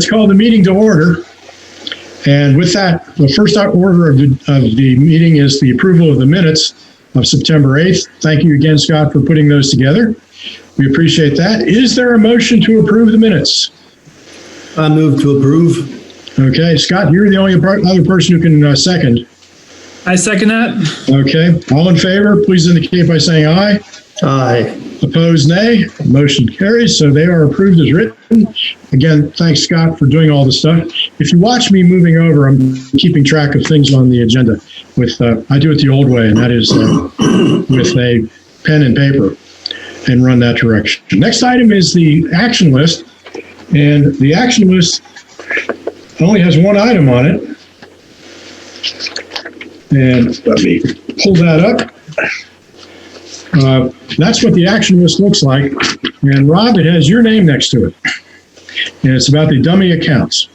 let's call the meeting to order. And with that, the first order of the meeting is the approval of the minutes of September 8th. Thank you again, Scott, for putting those together. We appreciate that. Is there a motion to approve the minutes? I move to approve. Okay, Scott, you're the only other person who can second. I second that. Okay, all in favor, please indicate by saying aye. Aye. Opposed, nay. Motion carries, so they are approved as written. Again, thanks, Scott, for doing all the stuff. If you watch me moving over, I'm keeping track of things on the agenda. I do it the old way, and that is with a pen and paper, and run that direction. Next item is the action list, and the action list only has one item on it. And let me pull that up. That's what the action list looks like. And Rob, it has your name next to it. And it's about the dummy accounts.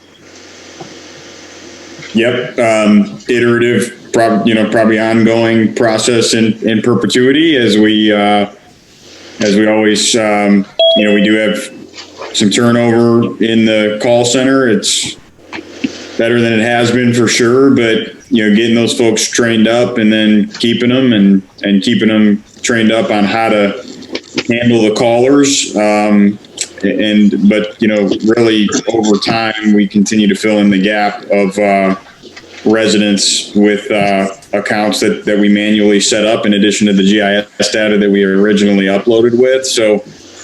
Yep. Iterative, probably ongoing process in perpetuity as we always, we do have some turnover in the call center. It's better than it has been for sure, but getting those folks trained up and then keeping them and keeping them trained up on how to handle the callers. But really over time, we continue to fill in the gap of residents with accounts that we manually set up in addition to the GIS data that we originally uploaded with. So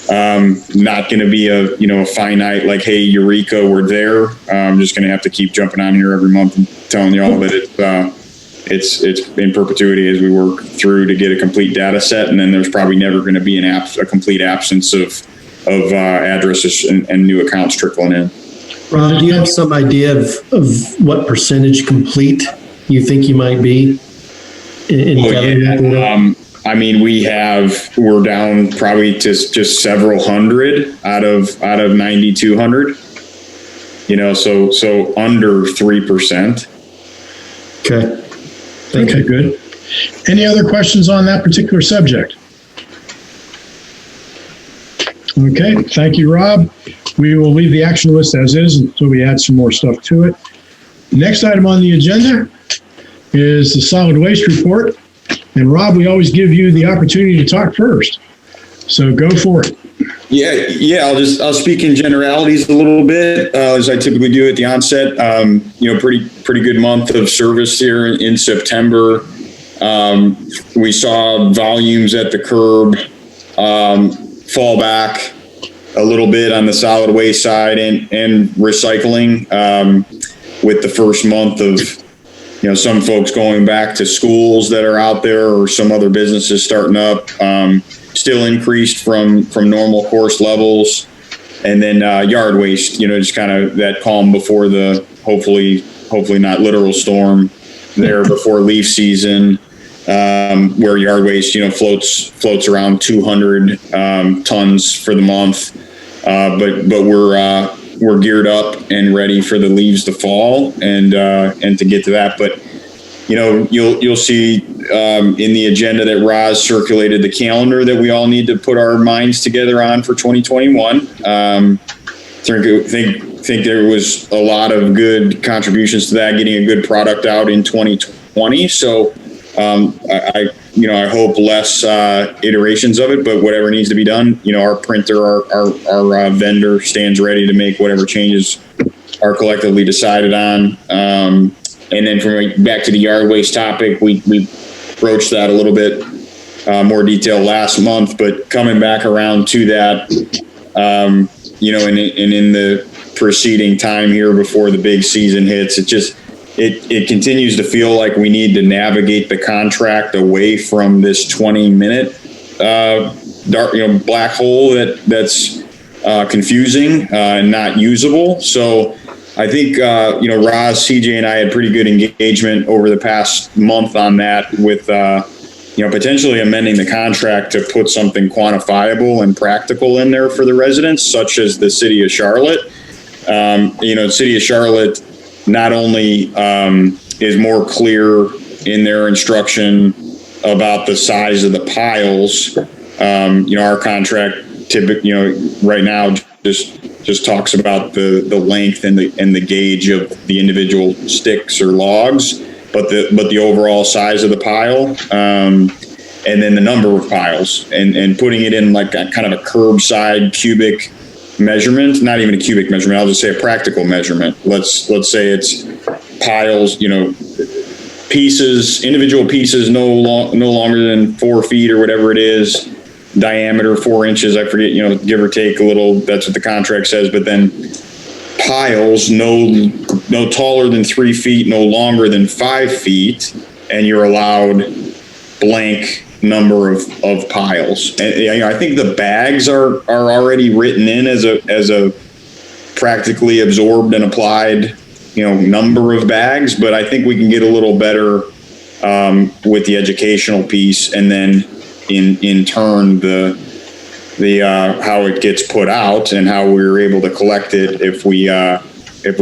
not going to be a finite like, hey, eureka, we're there. I'm just going to have to keep jumping on here every month and telling y'all that it's in perpetuity as we work through to get a complete data set. And then there's probably never going to be a complete absence of addresses and new accounts trickling in. Ron, do you have some idea of what percentage complete you think you might be in gathering that data? We're down probably to just several hundred out of 9,200. So under 3%. Okay. Okay, good. Any other questions on that particular subject? Okay, thank you, Rob. We will leave the action list as is until we add some more stuff to it. Next item on the agenda is the solid waste report. And Rob, we always give you the opportunity to talk first. So go for it. Yeah. I'll speak in generalities a little bit, as I typically do at the onset. Pretty good month of service here in September. We saw volumes at the curb fall back a little bit on the solid waste side and recycling with the first month of some folks going back to schools that are out there or some other businesses starting up, still increased from normal course levels. And then yard waste, just kind of that calm before the hopefully not literal storm there before leaf season, where yard waste, floats around 200 tons for the month. But we're geared up and ready for the leaves to fall and to get to that. But you'll see in the agenda that Roz circulated the calendar that we all need to put our minds together on for 2021. Think there was a lot of good contributions to that, getting a good product out in 2020. So I hope less iterations of it, but whatever needs to be done, our printer, our vendor stands ready to make whatever changes are collectively decided on. And then back to the yard waste topic, we broached that a little bit more detail last month, but coming back around to that, and in the preceding time here before the big season hits, it continues to feel like we need to navigate the contract away from this 20-minute dark, black hole that's confusing and not usable. So I think Roz, CJ, and I had pretty good engagement over the past month on that with potentially amending the contract to put something quantifiable and practical in there for the residents, such as the City of Charlotte. City of Charlotte not only is more clear in their instruction about the size of the piles. Our contract typically, right now just just talks about the length and the gauge of the individual sticks or logs, but the overall size of the pile, and then the number of piles, and putting it in like a kind of a curbside cubic measurement, not even a cubic measurement. I'll just say a practical measurement. Let's say it's piles, pieces, individual pieces, no longer than 4 feet or whatever it is, diameter 4 inches. I forget, give or take a little. That's what the contract says. But then piles no taller than 3 feet, no longer than 5 feet, and you're allowed blank number of piles. And I think the bags are already written in as a practically absorbed and applied number of bags, but I think we can get a little better with the educational piece, and then in turn the how it gets put out and how we're able to collect it if we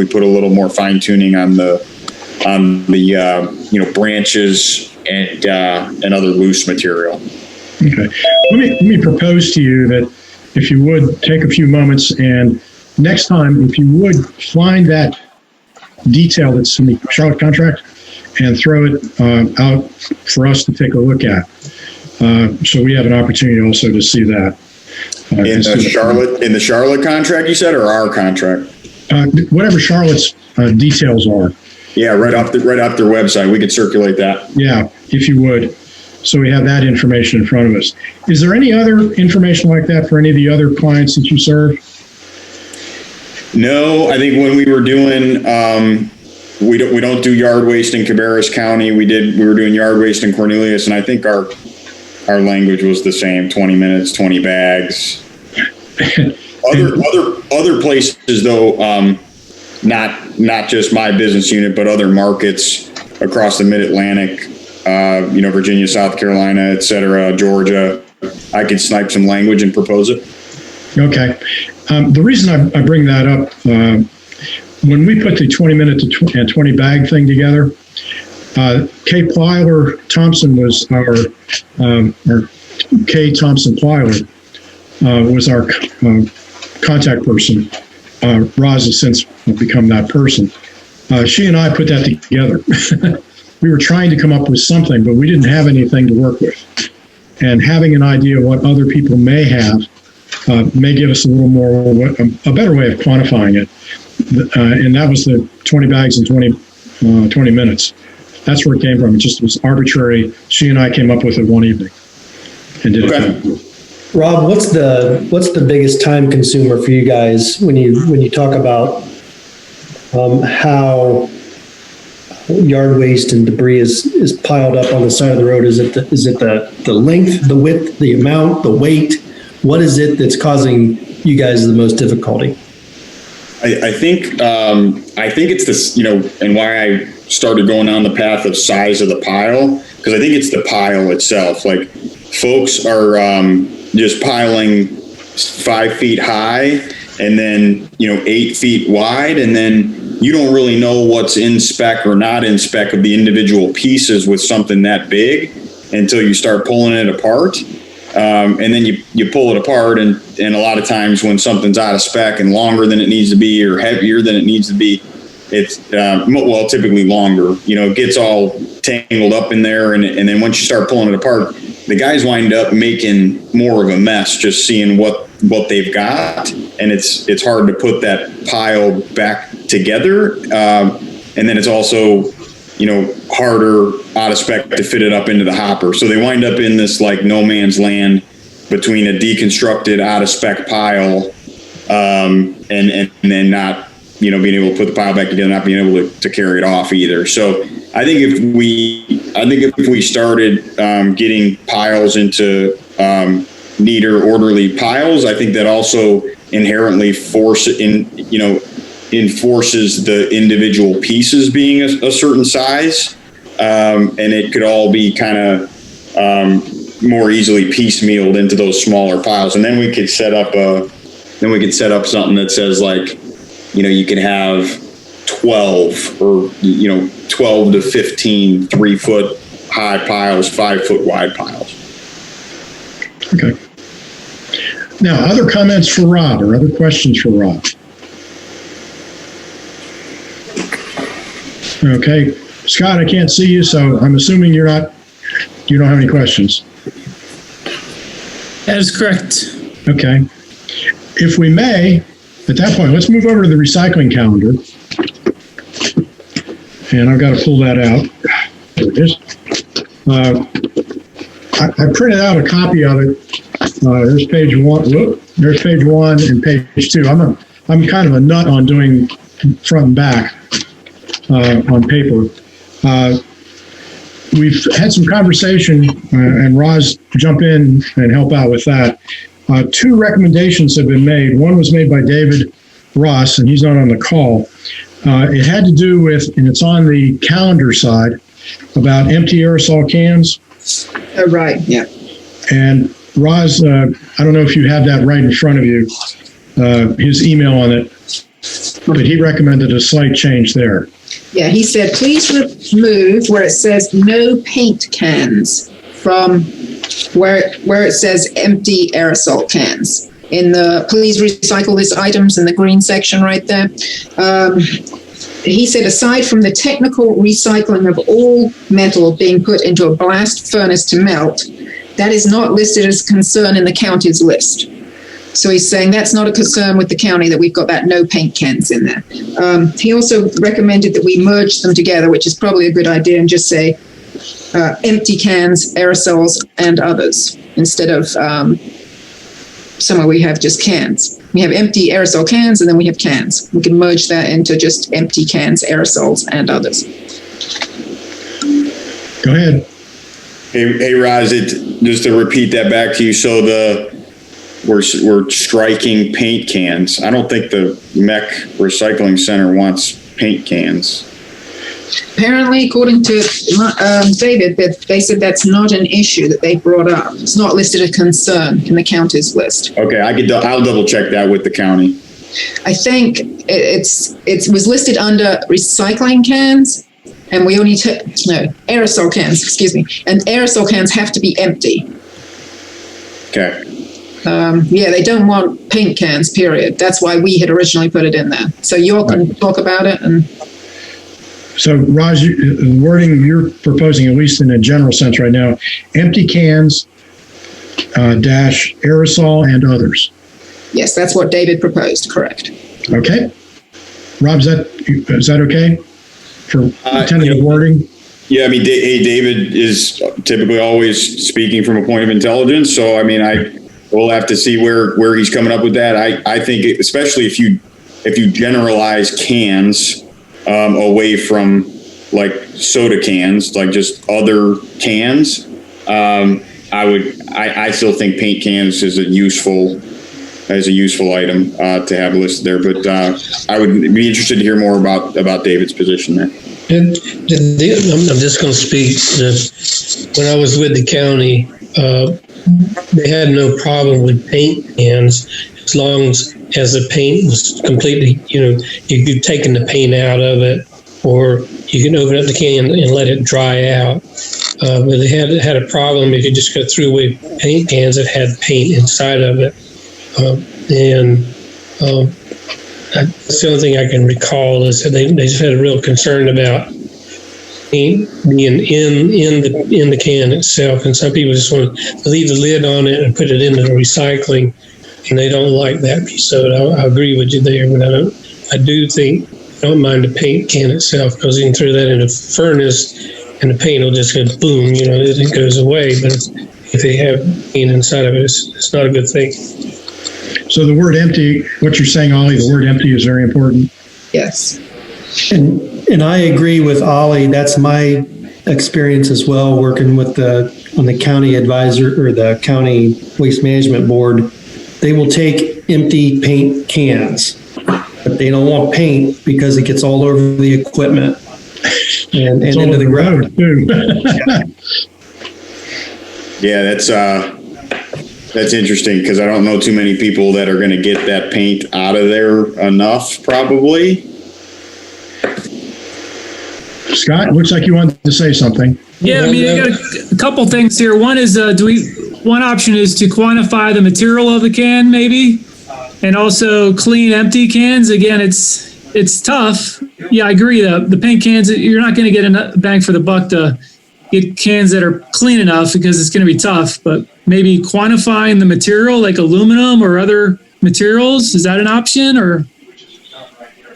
put a little more fine tuning on the branches and other loose material. Okay. Let me propose to you that if you would take a few moments, and next time, if you would find that detail that's in the Charlotte contract and throw it out for us to take a look at. So we have an opportunity also to see that. In the Charlotte contract, you said, or our contract? Whatever Charlotte's details are. Yeah, right off their website. We could circulate that. Yeah, if you would. So we have that information in front of us. Is there any other information like that for any of the other clients that you serve? No, I think when we were doing, we don't do yard waste in Cabarrus County. We were doing yard waste in Cornelius, and I think our language was the same: 20 minutes, 20 bags. Other places though, not just my business unit, but other markets across the Mid-Atlantic, Virginia, South Carolina, et cetera, Georgia. I could snipe some language and propose it. Okay. The reason I bring that up, when we put the 20-minute and 20 bag thing together, Kay Plyler Thompson was our Kay Thompson Plyler was our contact person. Roz has since become that person. She and I put that together. We were trying to come up with something, but we didn't have anything to work with. And having an idea of what other people may have may give us a little more, a better way of quantifying it. And that was the 20 bags in 20 minutes. That's where it came from. It just was arbitrary. She and I came up with it one evening and did it. Rob, what's the biggest time consumer for you guys when you talk about how yard waste and debris is piled up on the side of the road? Is it the length, the width, the amount, the weight? What is it that's causing you guys the most difficulty? I think it's this, and why I started going down the path of size of the pile, because I think it's the pile itself. Like, folks are just piling 5 feet high and then 8 feet wide, and then you don't really know what's in spec or not in spec of the individual pieces with something that big until you start pulling it apart. And then you pull it apart, and a lot of times when something's out of spec and longer than it needs to be or heavier than it needs to be, it's typically longer. It gets all tangled up in there, and then once you start pulling it apart, the guys wind up making more of a mess just seeing what they've got, and it's hard to put that pile back together. And then it's also harder out of spec to fit it up into the hopper. So they wind up in this like no man's land between a deconstructed out of spec pile, and then not, being able to put the pile back together, not being able to carry it off either. So I think if we started getting piles into neater, orderly piles, I think that also inherently enforces the individual pieces being a certain size, and it could all be kind of more easily piecemealed into those smaller piles. And then we could set up something that says, like, you can have 12 or 12 to 15 3-foot high piles, 5-foot wide piles. Okay. Now, other comments for Rob or other questions for Rob? Okay. Scott, I can't see you, so I'm assuming you don't have any questions. That is correct. Okay. If we may, at that point, let's move over to the recycling calendar. And I've got to pull that out. There it is. I printed out a copy of it. There's page one. Whoop, there's page one and page two. I'm kind of a nut on doing front and back on paper. We've had some conversation, and Roz, jump in and help out with that. Two recommendations have been made. One was made by David Ross, and he's not on the call. It had to do with, and it's on the calendar side, about empty aerosol cans. Oh, right, yeah. And Roz, I don't know if you have that right in front of you, his email on it, but he recommended a slight change there. Yeah, he said, please remove where it says no paint cans from where it says empty aerosol cans. Please recycle these items in the green section right there. He said, aside from the technical recycling of all metal being put into a blast furnace to melt, that is not listed as a concern in the county's list. So he's saying that's not a concern with the county that we've got that no paint cans in there. He also recommended that we merge them together, which is probably a good idea, and just say empty cans, aerosols, and others, instead of somewhere we have just cans. We have empty aerosol cans, and then we have cans. We can merge that into just empty cans, aerosols, and others. Go ahead. Hey, Roz, just to repeat that back to you. So we're striking paint cans. I don't think the MEC Recycling Center wants paint cans. Apparently, according to David, that they said that's not an issue that they brought up. It's not listed as concern in the county's list. Okay, I'll double check that with the county. I think it was listed under recycling cans, and we only aerosol cans. Excuse me, and aerosol cans have to be empty. Okay. They don't want paint cans. Period. That's why we had originally put it in there. So you all can talk about it and. So, Raj, the wording you're proposing, at least in a general sense right now, empty cans, dash aerosol and others. Yes, that's what David proposed. Correct. Okay. Rob, is that okay for tentative wording? Yeah, I mean, David is typically always speaking from a point of intelligence. So, I mean, we'll have to see where he's coming up with that. I think, especially if you generalize cans away from like soda cans, like just other cans, I still think paint cans is a useful item to have listed there. But I would be interested to hear more about David's position there. I'm just going to speak. When I was with the county, they had no problem with paint cans as long as the paint was completely, you've taken the paint out of it, or you can open up the can and let it dry out. But they had a problem if you just go through away paint cans that had paint inside of it. That's the only thing I can recall is that they just had a real concern about paint being in the can itself, and some people just want to leave the lid on it and put it into the recycling, and they don't like that piece. So I agree with you there, but I don't mind the paint can itself, because you can throw that in a furnace and the paint will just go boom, it goes away. But if they have paint inside of it, it's not a good thing. So the word empty, what you're saying, Ollie, the word empty is very important. Yes. And I agree with Ollie. That's my experience as well, working on the county advisor or the county waste management board. They will take empty paint cans, but they don't want paint because it gets all over the equipment and into the ground too. Yeah, that's interesting, because I don't know too many people that are going to get that paint out of there enough, probably. Scott, looks like you wanted to say something. Yeah, I mean, I got a couple things here. One is, one option is to quantify the material of the can, maybe, and also clean empty cans. Again, it's it's tough. Yeah, I agree. The paint cans, you're not going to get a bang for the buck to get cans that are clean enough because it's going to be tough. But maybe quantifying the material like aluminum or other materials, is that an option? Or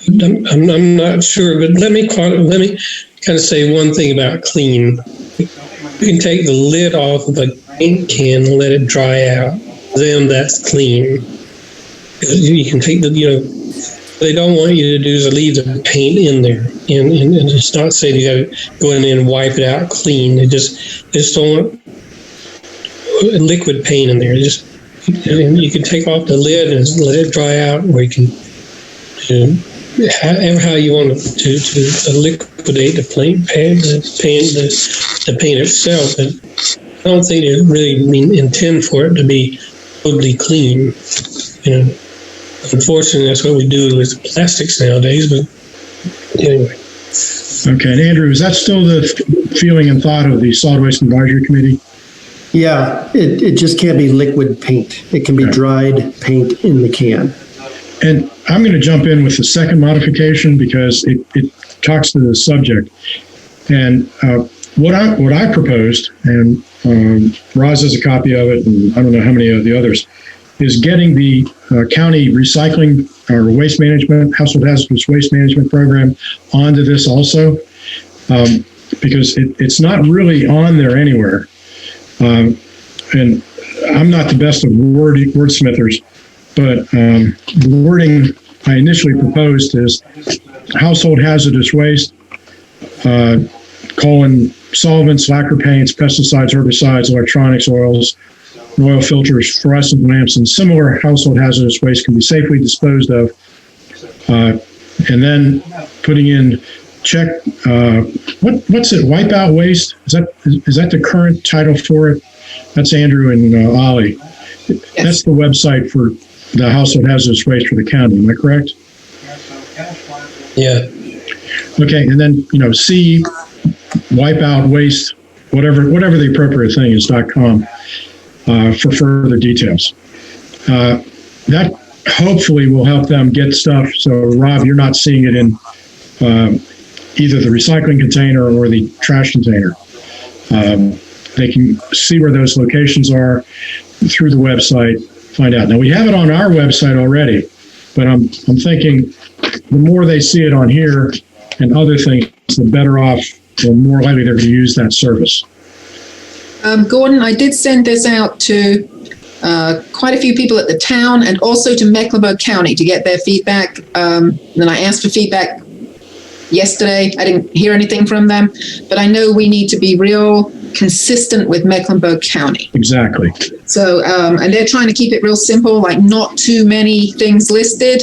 I'm not sure, but let me kind of say one thing about clean. You can take the lid off of a paint can and let it dry out. Then that's clean. You can take what they don't want you to do is leave the paint in there, and it's not saying you got to go in there and wipe it out clean. They just don't want liquid paint in there. You can take off the lid and let it dry out, or you can how you want to liquidate the paint itself. But I don't think they really intend for it to be totally clean. Unfortunately, that's what we do with plastics nowadays. But anyway. Okay, and Andrew, is that still the feeling and thought of the Solid Waste Advisory Committee? Yeah, it just can't be liquid paint. It can be dried paint in the can. And I'm going to jump in with the second modification because it talks to the subject. And what I proposed, and Roz has a copy of it, and I don't know how many of the others, is getting the county recycling or waste management, household hazardous waste management program onto this also, because it's not really on there anywhere. And I'm not the best of wordsmithers, but the wording I initially proposed is household hazardous waste, solvents, lacquer paints, pesticides, herbicides, electronics, oils, oil filters, fluorescent lamps, and similar household hazardous waste can be safely disposed of. And then putting in check, what's it, wipeout waste? Is that the current title for it? That's Andrew and Ollie. Yes. That's the website for the household hazardous waste for the county. Am I correct? Yeah. Okay, and then, C, wipeout waste, whatever the appropriate thing is, .com. For further details. That hopefully will help them get stuff. So, Rob, you're not seeing it in either the recycling container or the trash container. They can see where those locations are through the website, find out. Now, we have it on our website already, but I'm thinking the more they see it on here and other things, the better off or more likely they're going to use that service. Gordon, I did send this out to quite a few people at the town and also to Mecklenburg County to get their feedback. Then I asked for feedback yesterday. I didn't hear anything from them, but I know we need to be real consistent with Mecklenburg County. Exactly. So, and they're trying to keep it real simple, like not too many things listed,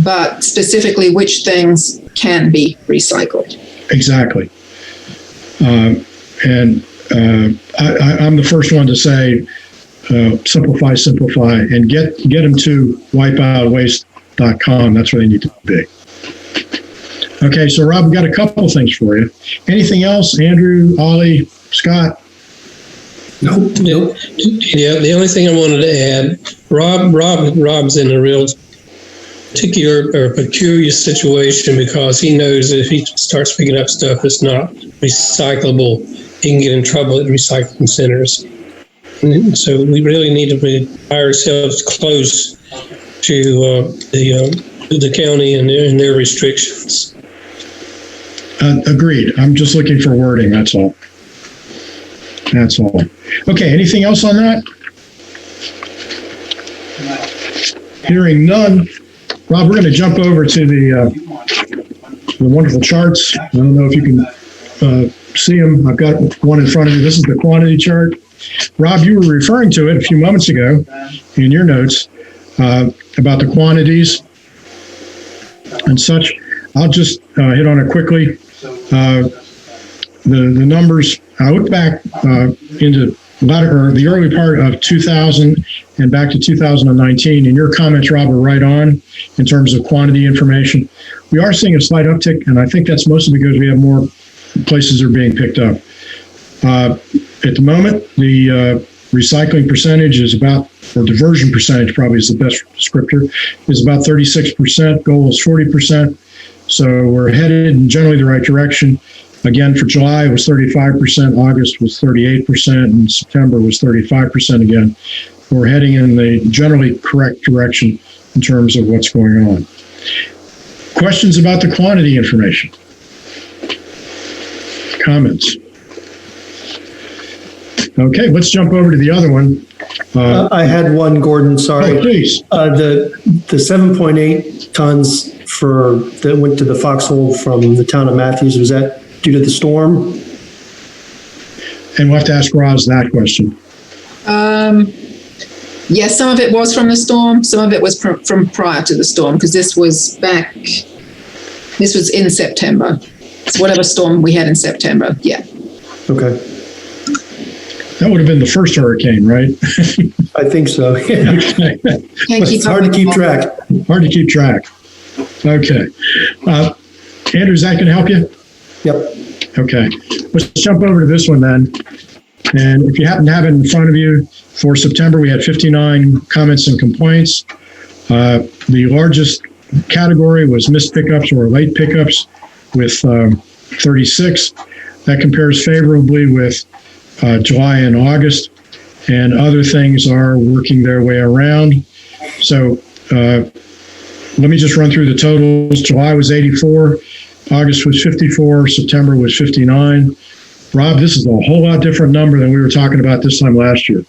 but specifically which things can be recycled. Exactly. I'm the first one to say, simplify, and get them to wipeoutwaste.com. That's where they need to be. Okay, so Rob, we've got a couple things for you. Anything else, Andrew, Ollie, Scott? Nope. Yeah, the only thing I wanted to add, Rob's in a real particular or peculiar situation because he knows that if he starts picking up stuff that's not recyclable, he can get in trouble at recycling centers. And so we really need to be ourselves close to the county and their restrictions. Agreed. I'm just looking for wording. That's all. Okay. Anything else on that? Hearing none. Rob, we're going to jump over to the wonderful charts. I don't know if you can see them. I've got one in front of you. This is the quantity chart. Rob, you were referring to it a few moments ago in your notes about the quantities and such. I'll just hit on it quickly. The numbers, I looked back into the early part of 2000 and back to 2019, and your comments, Rob, are right on in terms of quantity information. We are seeing a slight uptick, and I think that's mostly because we have more places that are being picked up. At the moment, the recycling percentage is about, or diversion percentage probably is the best descriptor, is about 36%. Goal is 40%. So we're headed in generally the right direction. Again, for July, it was 35%, August was 38%, and September was 35% again. We're heading in the generally correct direction in terms of what's going on. Questions about the quantity information? Comments? Okay, let's jump over to the other one. I had one, Gordon, sorry. Oh, please. The 7.8 tons that went to the foxhole from the town of Matthews, was that due to the storm? And we'll have to ask Roz that question. Yes, some of it was from the storm. Some of it was from prior to the storm, because this was in September. It's whatever storm we had in September. Yeah. Okay, That would have been the first hurricane, right? I think so. Yeah. It's hard to keep track. Hard to keep track. Okay. Andrew, is that going to help you? Yep. Okay. Let's jump over to this one then. And if you happen to have it in front of you, for September, we had 59 comments and complaints. The largest category was missed pickups or late pickups with 36. That compares favorably with July and August, and other things are working their way around. So let me just run through the totals. July was 84, August was 54, September was 59. Rob, this is a whole lot different number than we were talking about this time last year.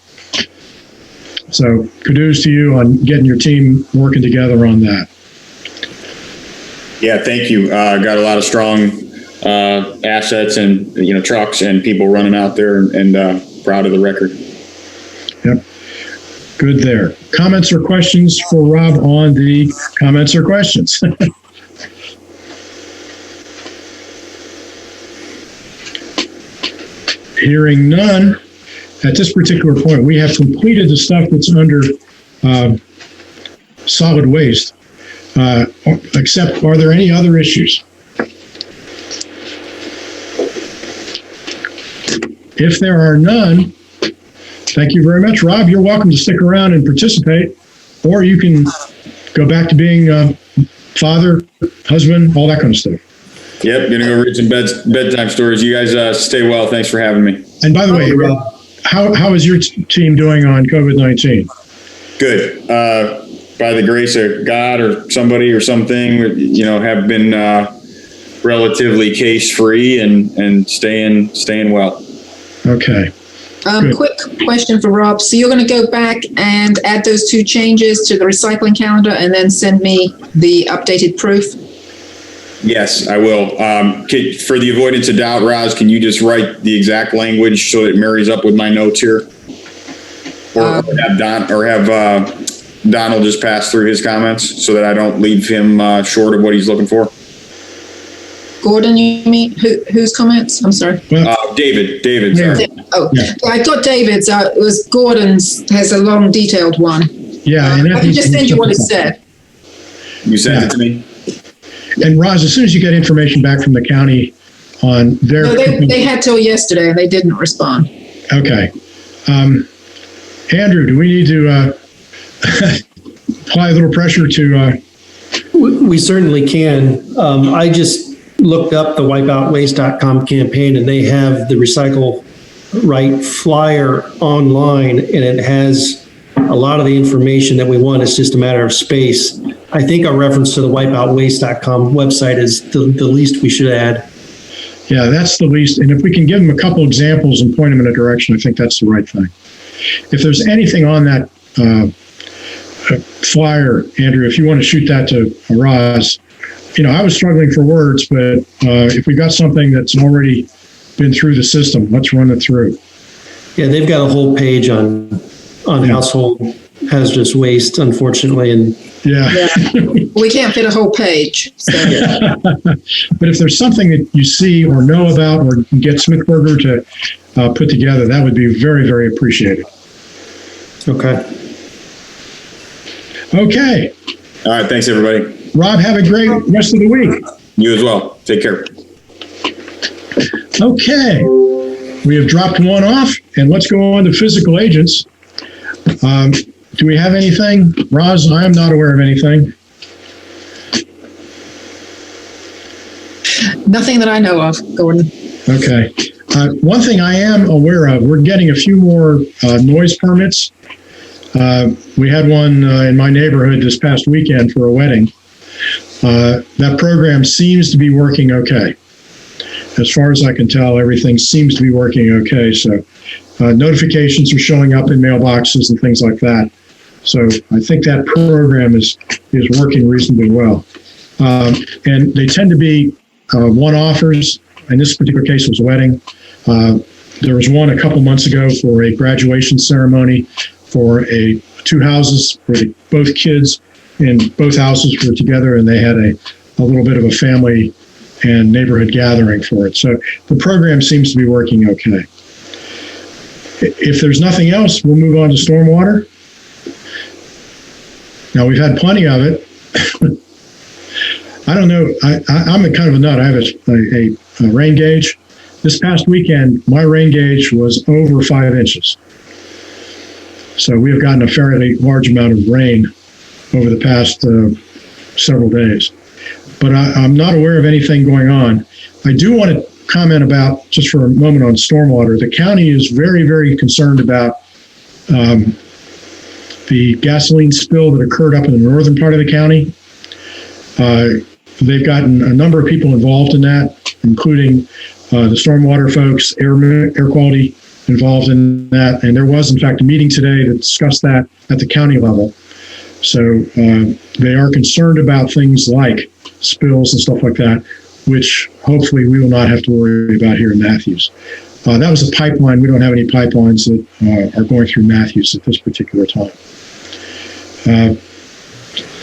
So kudos to you on getting your team working together on that. Yeah, thank you. Got a lot of strong assets and trucks and people running out there, and proud of the record. Yep. Good there. Comments or questions for Rob on the comments or questions? Hearing none, at this particular point, we have completed the stuff that's under solid waste. Except, are there any other issues? If there are none, thank you very much. Rob, you're welcome to stick around and participate, or you can go back to being father, husband, all that kind of stuff. Yep, gonna go read some bedtime stories. You guys stay well. Thanks for having me. And by the way, Rob, how is your team doing on COVID-19? Good. By the grace of God or somebody or something, have been relatively case-free and staying well. Okay. Quick question for Rob. So you're going to go back and add those two changes to the recycling calendar and then send me the updated proof? Yes, I will. For the avoidance of doubt, Roz, can you just write the exact language so it marries up with my notes here? Or have Donald just pass through his comments so that I don't leave him short of what he's looking for? Gordon, you mean? Whose comments? I'm sorry. David. Yeah. Sorry. Oh, Yeah. I got David's. It was Gordon's, has a long detailed one. Yeah. And I can just send you what it said. You sent it to me? And Roz, as soon as you get information back from the county on their... No, they had till yesterday and they didn't respond. Okay. Andrew, do we need to apply a little pressure to... We certainly can. I just looked up the wipeoutwaste.com campaign, and they have the Recycle Right flyer online, and it has a lot of the information that we want. It's just a matter of space. I think a reference to the wipeoutwaste.com website is the least we should add. Yeah, that's the least. And if we can give them a couple examples and point them in a direction, I think that's the right thing. If there's anything on that flyer, Andrew, if you want to shoot that to Roz, I was struggling for words, but if we got something that's already been through the system, let's run it through. Yeah, they've got a whole page on household hazardous waste, unfortunately, and Yeah. We can't fit a whole page. So. But if there's something that you see or know about or can get Smithberger to put together, that would be very, very appreciated. Okay. Okay. All right. Thanks, everybody. Rob, have a great rest of the week. You as well. Take care. Okay. We have dropped one off, and let's go on to physical agents. Do we have anything? Roz, I am not aware of anything. Nothing that I know of, Gordon. Okay. One thing I am aware of, we're getting a few more noise permits. We had one in my neighborhood this past weekend for a wedding. That program seems to be working okay. As far as I can tell, everything seems to be working okay. So notifications are showing up in mailboxes and things like that. So I think that program is working reasonably well. And they tend to be one-offers. In this particular case, it was a wedding. There was one a couple months ago for a graduation ceremony for two houses where both kids in both houses were together, and they had a little bit of a family and neighborhood gathering for it. So the program seems to be working okay. If there's nothing else, we'll move on to stormwater. Now, we've had plenty of it. I don't know. I'm a kind of a nut. I have a rain gauge. This past weekend, my rain gauge was over 5 inches. So we have gotten a fairly large amount of rain over the past several days. But I'm not aware of anything going on. I do want to comment about, just for a moment, on stormwater. The county is very, very concerned about the gasoline spill that occurred up in the northern part of the county. They've gotten a number of people involved in that, including the stormwater folks, air quality involved in that. And there was, in fact, a meeting today to discuss that at the county level. So they are concerned about things like spills and stuff like that, which hopefully we will not have to worry about here in Matthews. That was a pipeline. We don't have any pipelines that are going through Matthews at this particular time.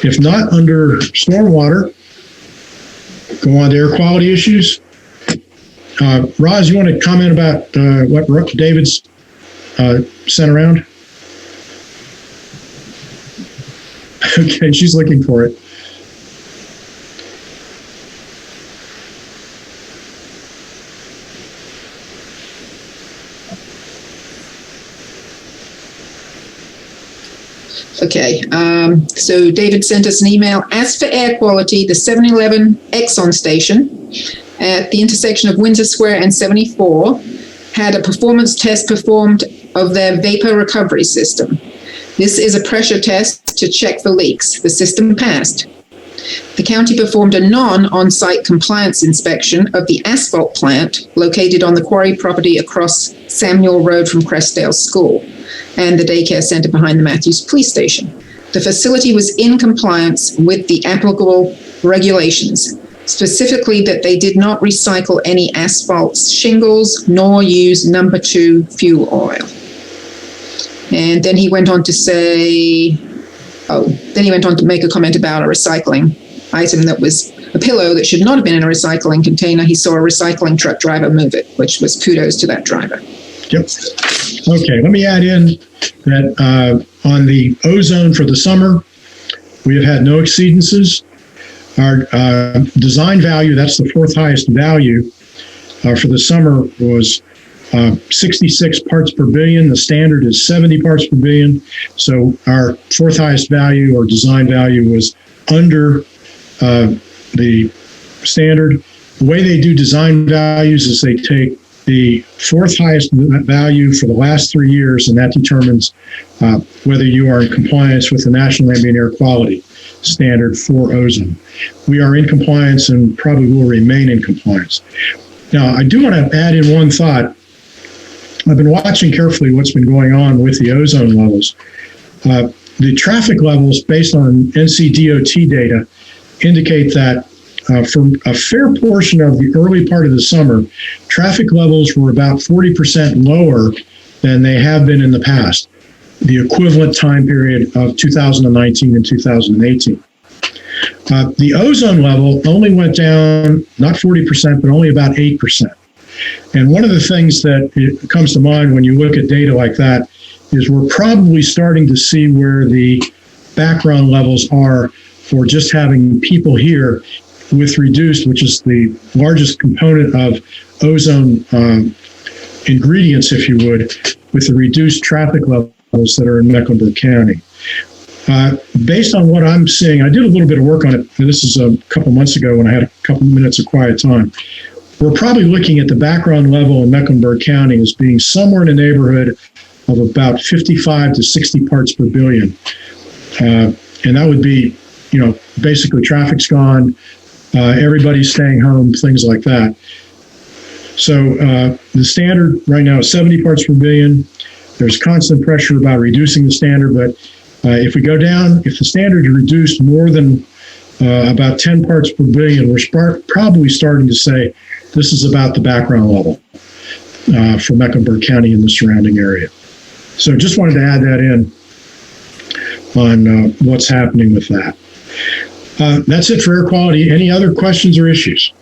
If not under stormwater, go on to air quality issues. Roz, you want to comment about what David's sent around? Okay, she's looking for it. Okay, so David sent us an email. As for air quality, the 7-Eleven Exxon station at the intersection of Windsor Square and 74 had a performance test performed of their vapor recovery system. This is a pressure test to check for leaks. The system passed. The county performed a non-on-site compliance inspection of the asphalt plant located on the quarry property across Samuel Road from Crestdale School and the daycare center behind the Matthews Police Station. The facility was in compliance with the applicable regulations, specifically that they did not recycle any asphalt shingles nor use number 2 fuel oil. And then he went on to say, then he went on to make a comment about a recycling item that was a pillow that should not have been in a recycling container. He saw a recycling truck driver move it, which was kudos to that driver. Yep. Okay, let me add in that on the ozone for the summer, we have had no exceedances. Our design value, that's the 4th highest value for the summer, was 66 parts per billion. The standard is 70 parts per billion. So our 4th highest value or design value was under the standard. The way they do design values is they take the 4th highest value for the last 3 years, and that determines whether you are in compliance with the National Ambient Air Quality Standard for ozone. We are in compliance and probably will remain in compliance. Now, I do want to add in one thought. I've been watching carefully what's been going on with the ozone levels. The traffic levels based on NCDOT data indicate that for a fair portion of the early part of the summer, traffic levels were about 40% lower than they have been in the past, the equivalent time period of 2019 and 2018. The ozone level only went down, not 40%, but only about 8%. And one of the things that it comes to mind when you look at data like that is we're probably starting to see where the background levels are for just having people here with reduced, which is the largest component of ozone ingredients, if you would, with the reduced traffic levels that are in Mecklenburg County. Based on what I'm seeing, I did a little bit of work on it. And this is a couple months ago when I had a couple minutes of quiet time. We're probably looking at the background level in Mecklenburg County as being somewhere in the neighborhood of about 55 to 60 parts per billion. And that would be, basically traffic's gone, everybody's staying home, things like that. So the standard right now is 70 parts per billion. There's constant pressure about reducing the standard, but if we go down, if the standard is reduced more than about 10 parts per billion, we're probably starting to say this is about the background level for Mecklenburg County and the surrounding area. So just wanted to add that in on what's happening with that. That's it for air quality. Any other questions or issues?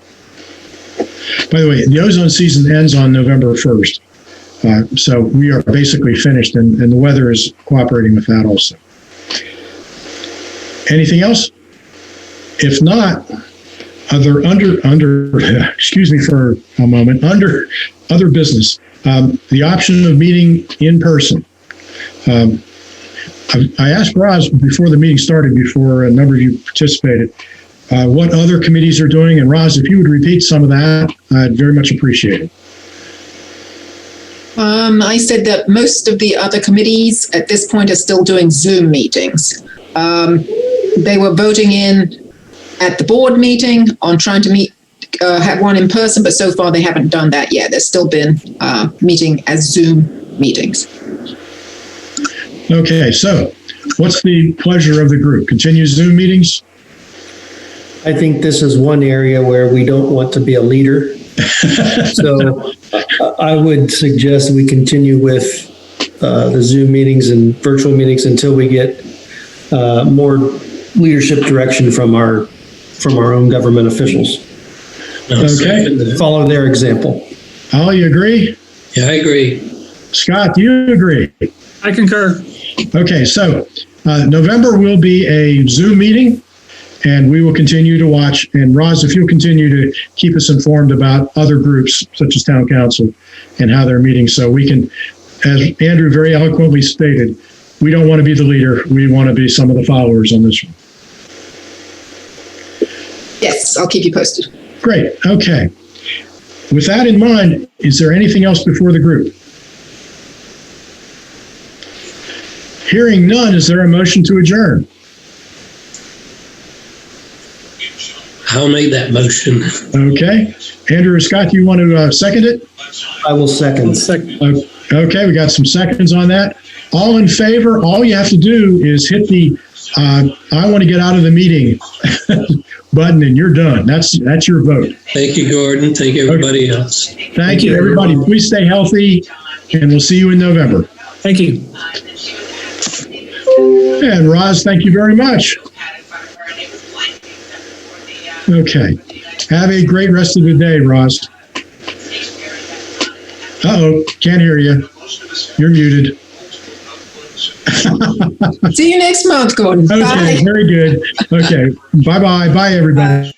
By the way, the ozone season ends on November 1st. So we are basically finished, and the weather is cooperating with that also. Anything else? If not, excuse me for a moment, under other business, the option of meeting in person. I asked Roz before the meeting started, before a number of you participated, what other committees are doing. And Roz, if you would repeat some of that, I'd very much appreciate it. I said that most of the other committees at this point are still doing Zoom meetings. They were voting in at the board meeting on trying to have one in person, but so far they haven't done that yet. They've still been meeting as Zoom meetings. Okay, so what's the pleasure of the group? Continue Zoom meetings? I think this is one area where we don't want to be a leader. So I would suggest we continue with the Zoom meetings and virtual meetings until we get more leadership direction from our own government officials. Okay. Follow their example. Al, you agree? Yeah, I agree. Scott, do you agree? I concur. Okay, so November will be a Zoom meeting, and we will continue to watch. And Roz, if you'll continue to keep us informed about other groups, such as Town Council, and how they're meeting, so we can, as Andrew very eloquently stated, we don't want to be the leader. We want to be some of the followers on this one. Yes, I'll keep you posted. Great. Okay. With that in mind, is there anything else before the group? Hearing none, is there a motion to adjourn? I'll make that motion. Okay. Andrew or Scott, do you want to second it? I will second. Okay, we got some seconds on that. All in favor, all you have to do is hit the I want to get out of the meeting button, and you're done. That's your vote. Thank you, Gordon. Thank everybody else. Thank you, everybody. Please stay healthy, and we'll see you in November. Thank you. And Roz, thank you very much. Okay. Have a great rest of the day, Roz. Uh-oh, can't hear you. You're muted. See you next month, Gordon. Okay, Bye. very good. Okay, bye-bye. Bye, everybody.